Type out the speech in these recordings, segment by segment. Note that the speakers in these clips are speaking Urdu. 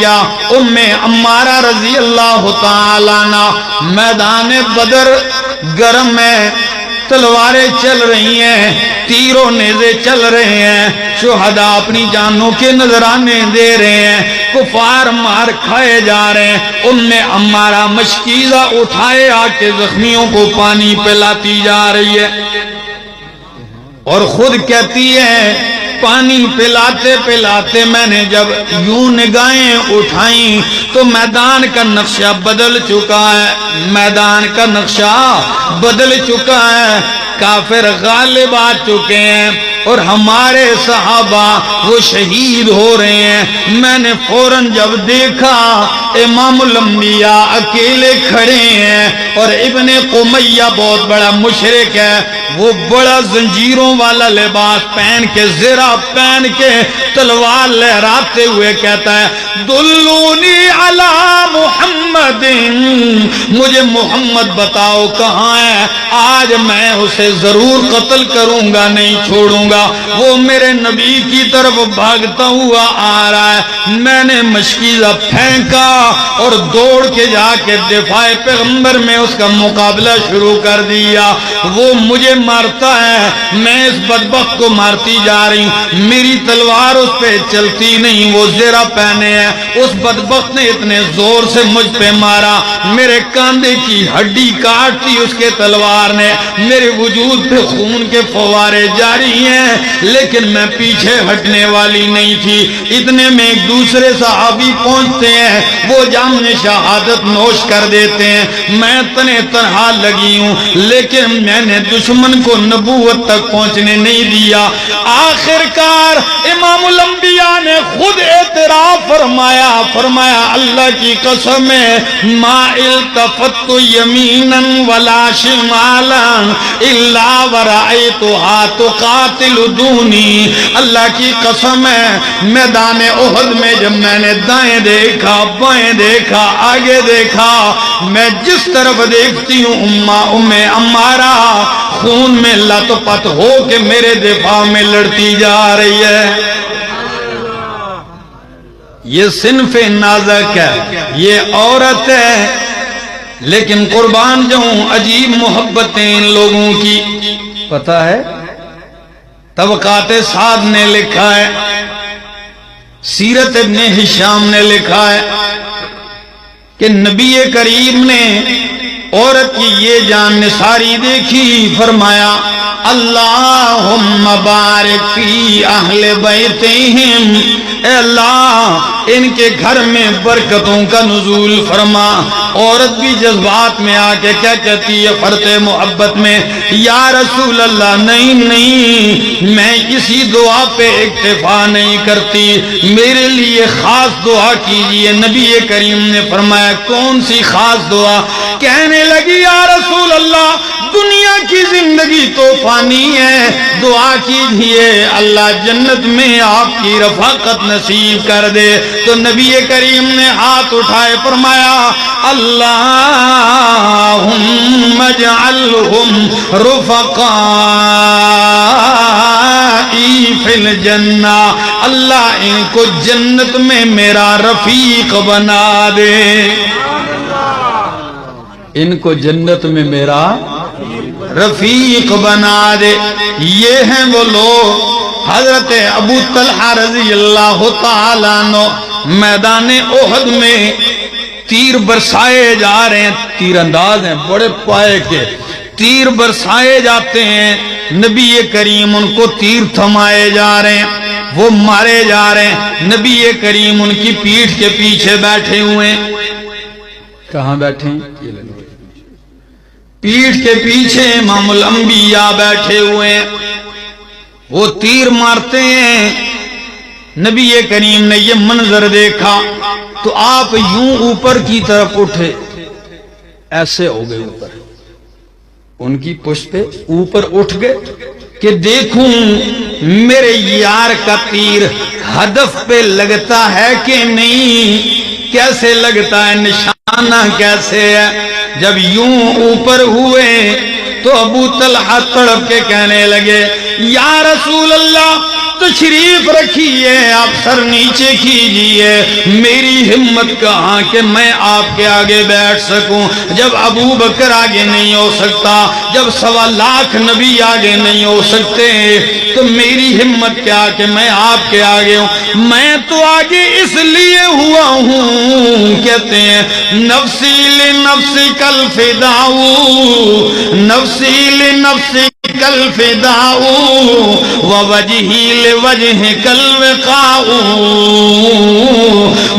کیا؟ ام عمارہ رضی اللہ تعالیٰ عنہ میدان بدر گرم ہے، تلواریں چل رہی ہیں، تیروں نیزے چل رہے ہیں، شہداء اپنی جانوں کے نذرانے دے رہے ہیں، کفار مار کھائے جا رہے ہیں۔ ام عمارہ مشکیزہ اٹھائے آ کے زخمیوں کو پانی پلاتی جا رہی ہے اور خود کہتی ہے پانی پلاتے پلاتے میں نے جب یوں نگاہیں اٹھائیں تو میدان کا نقشہ بدل چکا ہے، میدان کا نقشہ بدل چکا ہے، کافر غالب آ چکے ہیں اور ہمارے صحابہ وہ شہید ہو رہے ہیں۔ میں نے فوراً جب دیکھا امام الانبیاء اکیلے کھڑے ہیں اور ابن قمیہ بہت بڑا مشرک ہے، وہ بڑا زنجیروں والا لباس پہن کے زرہ پہن کے تلوار لہراتے ہوئے کہتا ہے دلونی علی محمد، مجھے محمد بتاؤ کہاں ہے، آج میں اسے ضرور قتل کروں گا، نہیں چھوڑوں گا، وہ میرے نبی کی طرف بھاگتا ہوا آ رہا ہے۔ میں نے مشکیزہ پھینکا اور دوڑ کے جا کے دفاع پیغمبر میں اس کا مقابلہ شروع کر دیا، وہ مجھے مارتا ہے، میں اس بدبخت کو مارتی جا رہی ہوں، میری تلوار اس پہ چلتی نہیں، وہ زرہ پہنے ہیں، اس بدبخت نے اتنے زور سے مجھ پہ مارا، میرے کاندھے کی ہڈی کاٹ دی اس کے تلوار نے، میرے وجود پہ خون کے فوارے جاری ہیں، لیکن میں پیچھے ہٹنے والی نہیں تھی۔ اتنے میں ایک دوسرے صحابی پہنچتے ہیں، وہ جام شہادت نوش کر دیتے ہیں، میں تنے تنہا لگی ہوں، لیکن میں نے دشمن کو نبوت تک پہنچنے نہیں دیا۔ آخر کار امام الانبیاء نے خود اعتراف فرمایا اللہ کی قسم ہے ما التفت یمینا ولا شمالا الا ورأیتها تقاتل دونی، اللہ کی قسم ہے میدان احد میں جب میں نے دائیں دیکھا بائیں دیکھا آگے دیکھا، میں جس طرف دیکھتی ہوں ام عمارہ خون میں لت پت ہو کے میرے دفاع میں لڑتی جا رہی ہے۔ یہ صنف نازک ہے، یہ عورت ہے، لیکن قربان جاؤں عجیب محبتیں ان لوگوں کی، پتہ ہے طبقات سعد نے لکھا ہے، سیرت ابن ہشام نے لکھا ہے کہ نبی کریم نے عورت کی یہ جان نثاری دیکھی، فرمایا اللہم بارک فی اہل بیتہم، اے اللہ ان کے گھر میں برکتوں کا نزول فرما۔ عورت بھی جذبات میں آ کے کیا کہتی ہے فرط محبت میں، یا رسول اللہ نہیں میں کسی دعا پہ اکتفا نہیں کرتی، میرے لیے خاص دعا کیجئے۔ نبی کریم نے فرمایا کون سی خاص دعا؟ کہنے لگی یا رسول اللہ دنیا کی زندگی تو فانی ہے، دعا کیجئے اللہ جنت میں آپ کی رفاقت نصیب کر دے۔ تو نبی کریم نے ہاتھ اٹھائے فرمایا اللہم اجعلہم رفقائی فی الجنہ، اللہ ان کو جنت میں میرا رفیق بنا دے، ان کو جنت میں میرا رفیق بنا دے۔ یہ ہیں وہ لوگ، حضرت ابو طلحہ رضی اللہ تعالیٰ عنہ میدان احد میں تیر برسائے جا رہے ہیں، تیر انداز ہیں بڑے پائے کے، تیر برسائے جاتے ہیں، نبی کریم ان کو تیر تھمائے جا رہے ہیں، وہ مارے جا رہے ہیں، نبی کریم ان کی پیٹھ کے پیچھے بیٹھے ہوئے ہیں۔ کہاں بیٹھے ہیں؟ پیٹھ کے پیچھے امام الانبیاء بیٹھے ہوئے ہیں، وہ تیر مارتے ہیں۔ نبی کریم نے یہ منظر دیکھا تو آپ یوں اوپر کی طرف اٹھے، ایسے ہو گئے اوپر، ان کی پشت پہ اوپر اٹھ گئے کہ دیکھوں میرے یار کا تیر ہدف پہ لگتا ہے کہ نہیں، کیسے لگتا ہے، نشانہ کیسے ہے۔ جب یوں اوپر ہوئے تو ابو طلحہ تڑپ کے کہنے لگے یا رسول اللہ تشریف رکھیے, آپ سر نیچے کیجئے, میری ہمت کہاں کہ میں آپ کے آگے بیٹھ سکوں. جب ابو بکر آگے نہیں ہو سکتا, جب 1.25 لاکھ نبی آگے نہیں ہو سکتے, تو میری ہمت کیا کہ میں آپ کے آگے ہوں. میں تو آگے اس لیے ہوا ہوں, کہتے ہیں نفسی لنفسک الفداء, نفسی لنفسک الفداء ووجہی لوجہک الوقاء.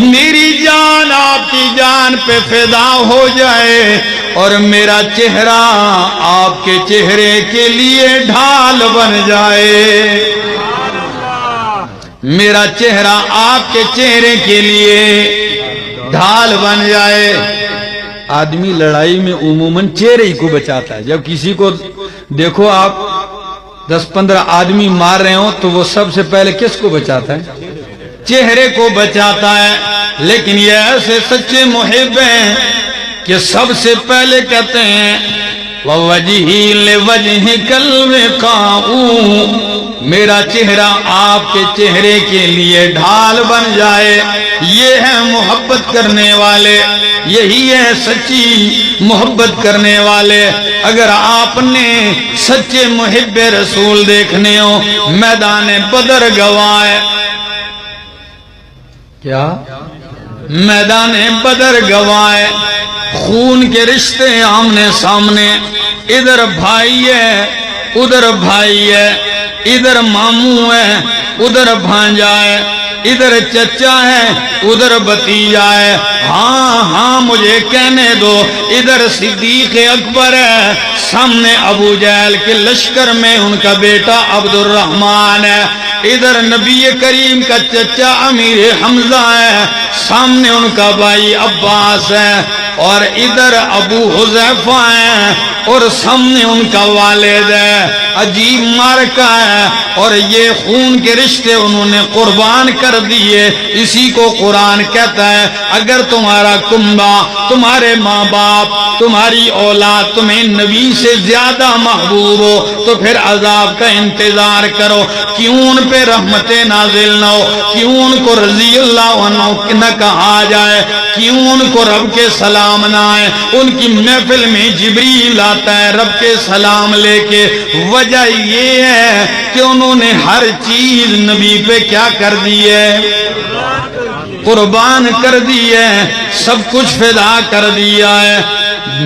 میری جان آپ کی جان پہ فدا ہو جائے اور میرا چہرہ آپ کے چہرے کے لیے ڈھال بن جائے, میرا چہرہ آپ کے چہرے کے لیے ڈھال بن جائے. آدمی لڑائی میں عموماً چہرے ہی کو بچاتا ہے. جب کسی کو دیکھو آپ 10-15 آدمی مار رہے ہوں تو وہ سب سے پہلے کس کو بچاتا ہے؟ چہرے کو بچاتا ہے. لیکن یہ ایسے سچے محب ہیں کہ سب سے پہلے کہتے ہیں وَوَجْهِي لِوَجْهِكَ الْوِقَاءُ, میرا چہرہ آپ کے چہرے کے لیے ڈھال بن جائے. یہ ہے محبت کرنے والے, یہی ہے سچی محبت کرنے والے. اگر آپ نے سچے محب رسول دیکھنے ہو, میدان بدر گواہ ہے. کیا میدان بدر گواہ ہے, خون کے رشتے آمنے سامنے, ادھر بھائی ہے ادھر بھائی ہے, ادھر ماموں ہے ادھر بھانجا ہے, ادھر چچا ہے ادھر بھتیجا ہے. ہاں ہاں مجھے کہنے دو, ادھر صدیق اکبر ہے, سامنے ابو جہل کے لشکر میں ان کا بیٹا عبد الرحمن ہے, ادھر نبی کریم کا چچا امیر حمزہ ہے, سامنے ان کا بھائی عباس ہے, اور ادھر ابو حذیفہ ہے, اور سامنے ان کا والد ہے. عجیب مارکہ ہے, اور یہ خون کے رشتے انہوں نے قربان کر دیے. اسی کو قرآن کہتا ہے اگر تمہارا کنبہ, تمہارے ماں باپ, تمہاری اولاد تمہیں نبی سے زیادہ محبوب ہو تو پھر عذاب کا انتظار کرو. کیوں ان پہ رحمتیں نازل نہ ہو, کیوں ان کو رضی اللہ عنہ نہ کہا جائے, کیوں ان کو رب کے سلام نہ آئے. ان کی محفل میں جبریل آتا ہے رب کے سلام لے کے. وجہ یہ ہے کہ انہوں نے ہر چیز نبی پہ کیا کر دی ہے, قربان کر دی ہے, سب کچھ فدا کر دیا ہے.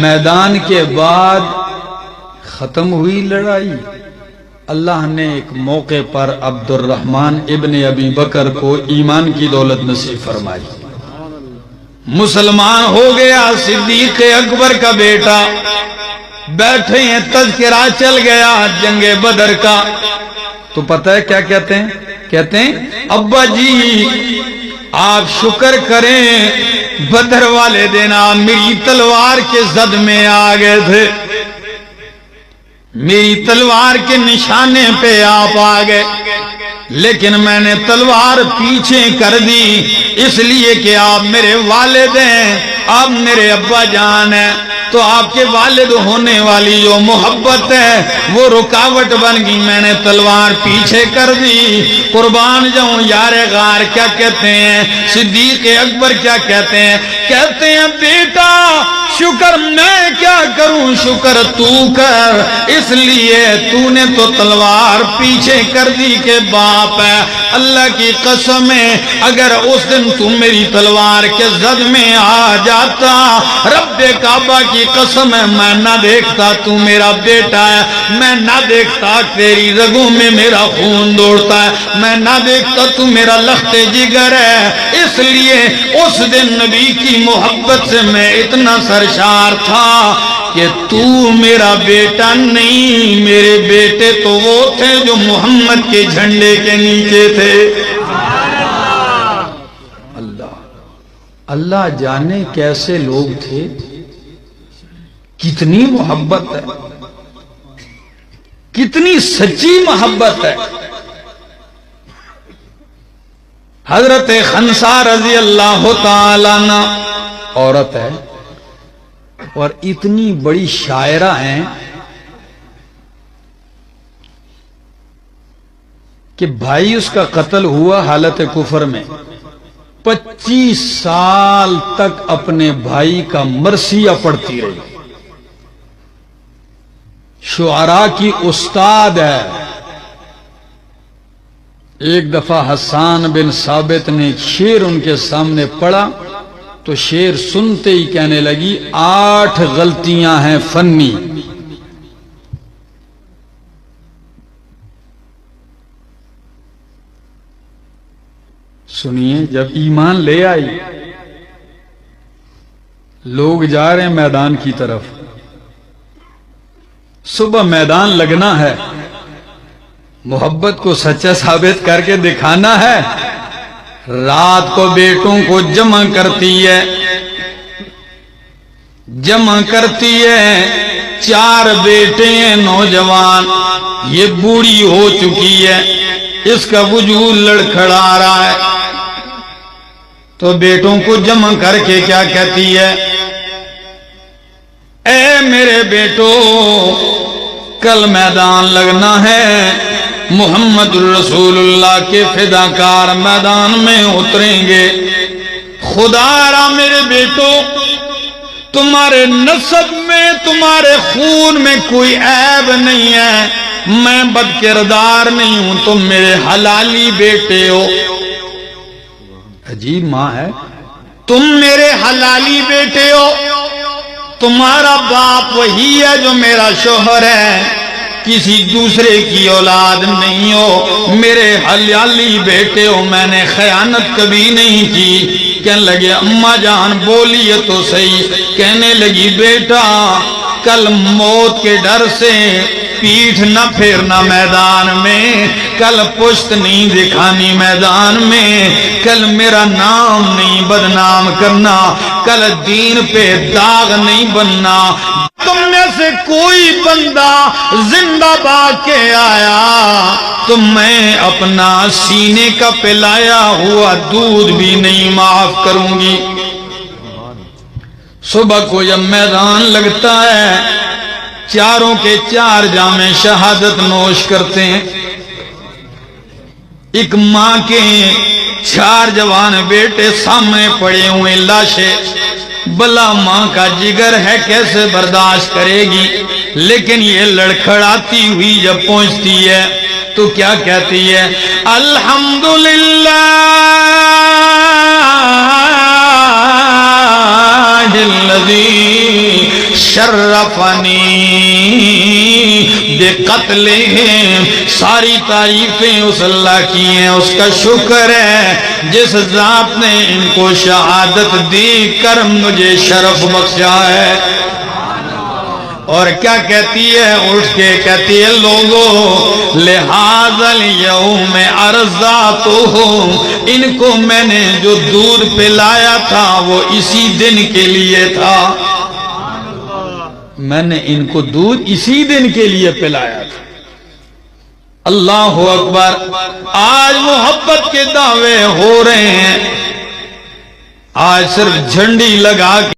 میدان کے بعد ختم ہوئی لڑائی. اللہ نے ایک موقع پر عبد الرحمن ابن ابی بکر کو ایمان کی دولت نصیب فرمائی, مسلمان ہو گیا. صدیق اکبر کا بیٹا, بیٹھے ہیں, تذکرہ چل گیا جنگ بدر کا. تو پتہ ہے کیا کہتے ہیں؟ کہتے ہیں ابا جی آپ شکر کریں, بدر والے دن آپ میری تلوار کے زد میں آ گئے تھے, میری تلوار کے نشانے پہ آپ آ گئے, لیکن میں نے تلوار پیچھے کر دی اس لیے کہ آپ میرے والد ہیں, آپ میرے ابا جان ہیں. تو آپ کے والد ہونے والی جو محبت ہے وہ رکاوٹ بن گئی, میں نے تلوار پیچھے کر دی. قربان جاؤں یار غار کیا کہتے ہیں, صدیق اکبر کیا کہتے ہیں؟ کہتے ہیں بیٹا شکر میں کیا کروں, شکر تو کر, اس لیے تو نے تو تلوار پیچھے کر دی کہ باپ ہے. اللہ کی قسم ہے اگر اس دن تو میری تلوار کے زد میں آ جاتا, رب کعبہ کی قسم ہے میں نہ دیکھتا تو میرا بیٹا ہے, میں نہ دیکھتا تیری رگوں میں میرا خون دوڑتا ہے, میں نہ دیکھتا تو میرا لخت جگر ہے. اس لیے اس دن نبی کی محبت سے میں اتنا سرشار تھا کہ تو میرا بیٹا نہیں, میرے بیٹے تو وہ تھے جو محمد کے جھنڈے کے نیچے تھے. اللہ جانے کیسے لوگ تھے, کتنی محبت ہے, کتنی سچی محبت ہے. حضرت خنسا رضی اللہ تعالیٰ عنہ عورت ہے اور اتنی بڑی شاعرہ ہیں. کہ بھائی اس کا قتل ہوا حالت کفر میں، 25 سال تک اپنے بھائی کا مرثیہ پڑھتی رہی، شعراء کی استاد ہے۔ ایک دفعہ حسان بن ثابت نے ایک شعر ان کے سامنے پڑھا تو شعر سنتے ہی کہنے لگی 8 غلطیاں ہیں فنی۔ سنیے، جب ایمان لے آئی، لوگ جا رہے ہیں میدان کی طرف، صبح میدان لگنا ہے، محبت کو سچا ثابت کر کے دکھانا ہے، رات کو بیٹوں کو جمع کرتی ہے، 4 بیٹے ہیں نوجوان، یہ بوڑھی ہو چکی ہے، اس کا وجود لڑکھڑا رہا ہے، تو بیٹوں کو جمع کر کے کیا کہتی ہے؟ اے میرے بیٹو، کل میدان لگنا ہے، محمد رسول اللہ کے فداکار میدان میں اتریں گے، خدا را میرے بیٹو تمہارے نسب میں، تمہارے خون میں کوئی عیب نہیں ہے، میں بد کردار نہیں ہوں، تم میرے حلالی بیٹے ہو۔ عجیب ماں ہے، تم میرے حلالی بیٹے ہو، تمہارا باپ وہی ہے جو میرا شوہر ہے، کسی دوسرے کی اولاد نہیں ہو، میرے حلالی بیٹے ہو، میں نے خیانت کبھی نہیں کی۔ کہنے لگے اماں جان بولیے تو صحیح، کہنے لگی بیٹا کل موت کے ڈر سے پیٹھ نہ پھیرنا میدان میں، کل پشت نہیں دکھانی میدان میں، کل میرا نام نہیں بدنام کرنا، کل دین پہ داغ نہیں بننا۔ تم میں سے کوئی بندہ زندہ بھاگ کے آیا تو میں اپنا سینے کا پلایا ہوا دودھ بھی نہیں معاف کروں گی۔ صبح کو جب میدان لگتا ہے، 4 کے 4 جام شہادت نوش کرتے ہیں۔ ایک ماں کے 4 جوان بیٹے سامنے پڑے ہوئے لاشیں، بلا ماں کا جگر ہے کیسے برداشت کرے گی، لیکن یہ لڑکھڑاتی ہوئی جب پہنچتی ہے تو کیا کہتی ہے؟ الحمدللہ الذی شرفنی بقتلہم، ساری تعریفیں اس اللہ کی ہیں، اس کا شکر ہے جس ذات نے ان کو شہادت دی کر مجھے شرف بخشا ہے۔ اور کیا کہتی ہے؟ اٹھ کے کہتی ہے لوگو لہذا اليوم ارضاتہم، ان کو میں نے جو دودھ پلایا تھا وہ اسی دن کے لیے تھا، میں نے ان کو دودھ اسی دن کے لیے پلایا تھا۔ اللہ اکبر، آج محبت کے دعوے ہو رہے ہیں، آج صرف جھنڈی لگا کے